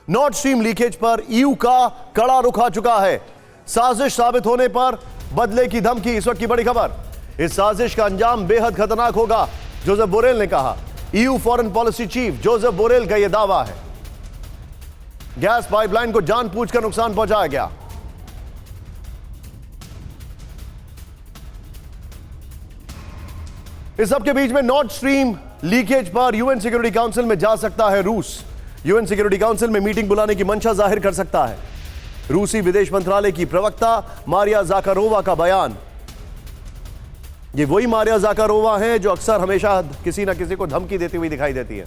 Nord stream leakage पर EU का कड़ा रुख आ चुका है। साजिश साबित होने पर बदले की धमकी, इस वक्त की बड़ी खबर। इस साजिश का अंजाम बेहद खतरनाक होगा, जोसेफ बोरेल ने कहा। EU foreign policy chief Joseph Borrell का यह दावा है। गैस पाइपलाइन को जानबूझकर नुकसान पहुंचाया गया। इस सबके बीच में नॉर्ड स्ट्रीम लीकेज पर यूएन सिक्योरिटी काउंसिल में जा सकता है रूस। यूएन सिक्योरिटी काउंसिल में मीटिंग बुलाने की मंशा जाहिर कर सकता है। रूसी विदेश मंत्रालय की प्रवक्ता मारिया जाकारोवा का बयान। ये वही मारिया जाकारोवा हैं जो अक्सर हमेशा किसी ना किसी को धमकी देती हुई दिखाई देती है।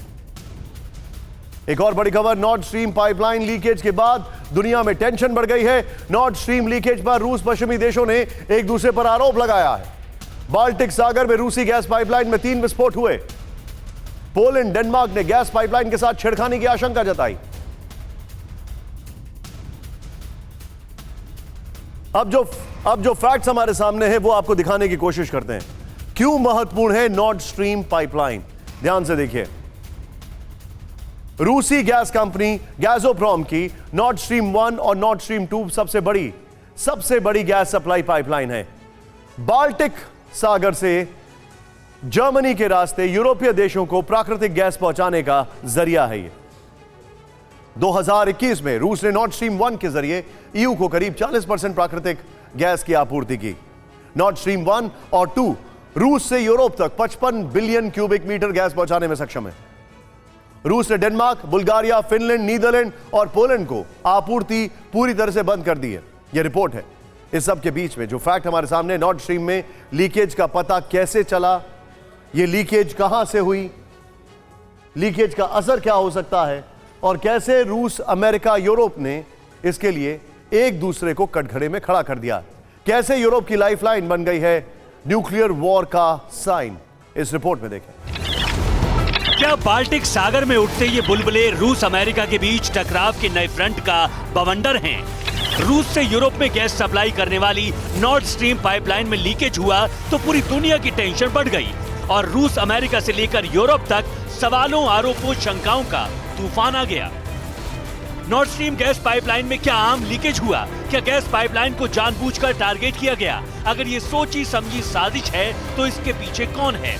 एक और बड़ी खबर, नॉर्ड स्ट्रीम पाइपलाइन लीकेज के बाद दुनिया में टेंशन बढ़ गई है। नॉर्ड स्ट्रीम लीकेज पर रूस पश्चिमी देशों ने एक दूसरे पर आरोप लगाया है। बाल्टिक सागर में रूसी गैस पाइपलाइन में 3 विस्फोट हुए। पोलैंड, डेनमार्क ने गैस पाइपलाइन के साथ छेड़खानी की आशंका जताई। अब जो फैक्ट्स हमारे सामने हैं वो आपको दिखाने की कोशिश करते हैं। क्यों महत्वपूर्ण है नॉर्ड स्ट्रीम पाइपलाइन, ध्यान से देखिए। रूसी गैस कंपनी गैज़ोप्रॉम की नॉर्ड स्ट्रीम 1 और नॉर्ड स्ट्रीम 2 सबसे बड़ी गैस सप्लाई पाइपलाइन है। बाल्टिक सागर से जर्मनी के रास्ते यूरोपीय देशों को प्राकृतिक गैस पहुंचाने का जरिया है। ये 2021 में रूस ने नॉर्ड स्ट्रीम 1 के जरिए ईयू को करीब 40% प्राकृतिक गैस की आपूर्ति की। नॉर्ड स्ट्रीम 1 और 2 रूस से यूरोप तक 55 बिलियन क्यूबिक मीटर गैस पहुंचाने में सक्षम है। रूस ने डेनमार्क, बुल्गारिया, फिनलैंड, नीदरलैंड और पोलैंड को आपूर्ति पूरी तरह से बंद कर दी है। यह रिपोर्ट है। इस सब के बीच में जो फैक्ट हमारे सामने, नॉर्ड स्ट्रीम में लीकेज का पता कैसे चला, यह लीकेज कहां से हुई, लीकेज का असर क्या हो सकता है और कैसे रूस, अमेरिका, यूरोप ने इसके लिए एक दूसरे को कटघरे में खड़ा कर दिया, कैसे यूरोप की लाइफलाइन बन गई है न्यूक्लियर वॉर का साइन। इस रिपोर्ट में देखें। क्या बाल्टिक सागर में उठते ये बुलबुले रूस अमेरिका के बीच टकराव के नए फ्रंट का बवंडर हैं? रूस से यूरोप में गैस सप्लाई करने वाली नॉर्ड स्ट्रीम पाइपलाइन में लीकेज हुआ तो पूरी दुनिया की टेंशन बढ़ गई और रूस अमेरिका से लेकर यूरोप तक सवालों, आरोपों, शंकाओं का तूफान आ गया। नॉर्ड स्ट्रीम गैस पाइपलाइन में क्या आम लीकेज हुआ? क्या गैस पाइपलाइन को जानबूझकर टारगेट किया गया? अगर ये सोची समझी साजिश है तो इसके पीछे कौन है?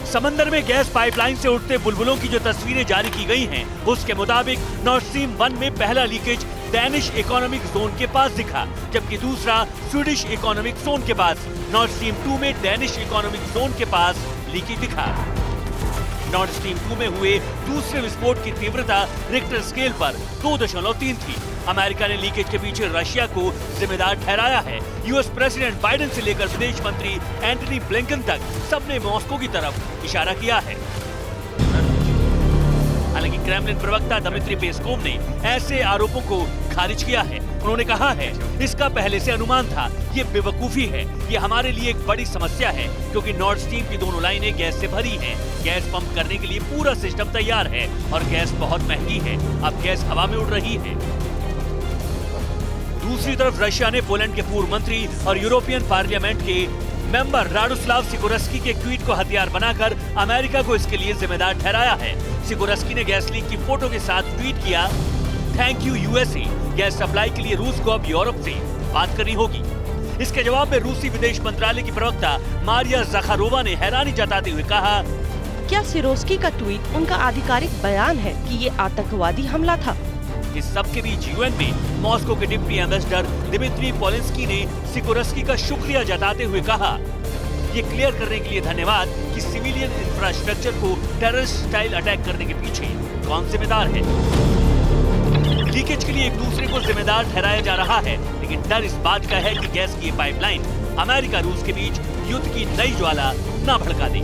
समंदर में गैस पाइपलाइन से उठते बुलबुलों की जो तस्वीरें जारी की गई हैं, उसके मुताबिक नॉर्ड स्ट्रीम 1 में पहला लीकेज डैनिश इकोनॉमिक जोन के पास दिखा, जबकि दूसरा स्वीडिश इकोनॉमिक जोन के पास। नॉर्ड स्ट्रीम 2 में डैनिश इकोनॉमिक जोन के पास लीकेज दिखा। नॉर्ड स्ट्रीम 2 में हुए दूसरे विस्फोट की तीव्रता रिक्टर स्केल पर 2.3 थी। अमेरिका ने लीकेज के पीछे रशिया को जिम्मेदार ठहराया है। यूएस प्रेसिडेंट बाइडेन से लेकर विदेश मंत्री एंटनी ब्लिंकन तक सबने मॉस्को की तरफ इशारा किया है। हालांकि क्रेमलिन प्रवक्ता दमित्री पेस्कोव ने ऐसे आरोपों को खारिज किया है। उन्होंने कहा है, इसका पहले से अनुमान था, ये बेवकूफी है, ये हमारे लिए एक बड़ी समस्या है क्योंकि नॉर्ड स्ट्रीम की दोनों लाइनें गैस से भरी हैं। गैस पंप करने के लिए पूरा सिस्टम तैयार है और गैस बहुत महंगी है। अब गैस हवा में उड़ रही है। दूसरी तरफ रशिया ने पोलैंड के पूर्व मंत्री और यूरोपियन पार्लियामेंट के मेंबर राडोस्लाव सिकोरस्की के ट्वीट को हथियार बनाकर अमेरिका को इसके लिए जिम्मेदार ठहराया है। सिकोरस्की ने गैस लीक की फोटो के साथ ट्वीट किया, thank U USA, gas supply के लिए रूस को अब यूरोप से बात करनी होगी। इसके जवाब में रूसी विदेश मंत्रालय की प्रवक्ता मारिया जाकारोवा ने हैरानी जताते हुए कहा, क्या सिरोस्की का ट्वीट उनका आधिकारिक बयान है कि ये आतंकवादी हमला था? इस सब के बीच यूएन में मॉस्को के डिप्टी एम्बेसडर दिमित्री पोलिंस्की ने सिकोरस्की का शुक्रिया जताते हुए कहा, ये क्लियर करने के लिए धन्यवाद कि सिविलियन इंफ्रास्ट्रक्चर को टेररिस्ट स्टाइल अटैक करने के पीछे कौन जिम्मेदार है। लीकेज के लिए एक दूसरे को जिम्मेदार ठहराया जा रहा है, लेकिन डर इस बात का है कि गैस की पाइपलाइन अमेरिका रूस के बीच युद्ध की नई ज्वाला न भड़का दे।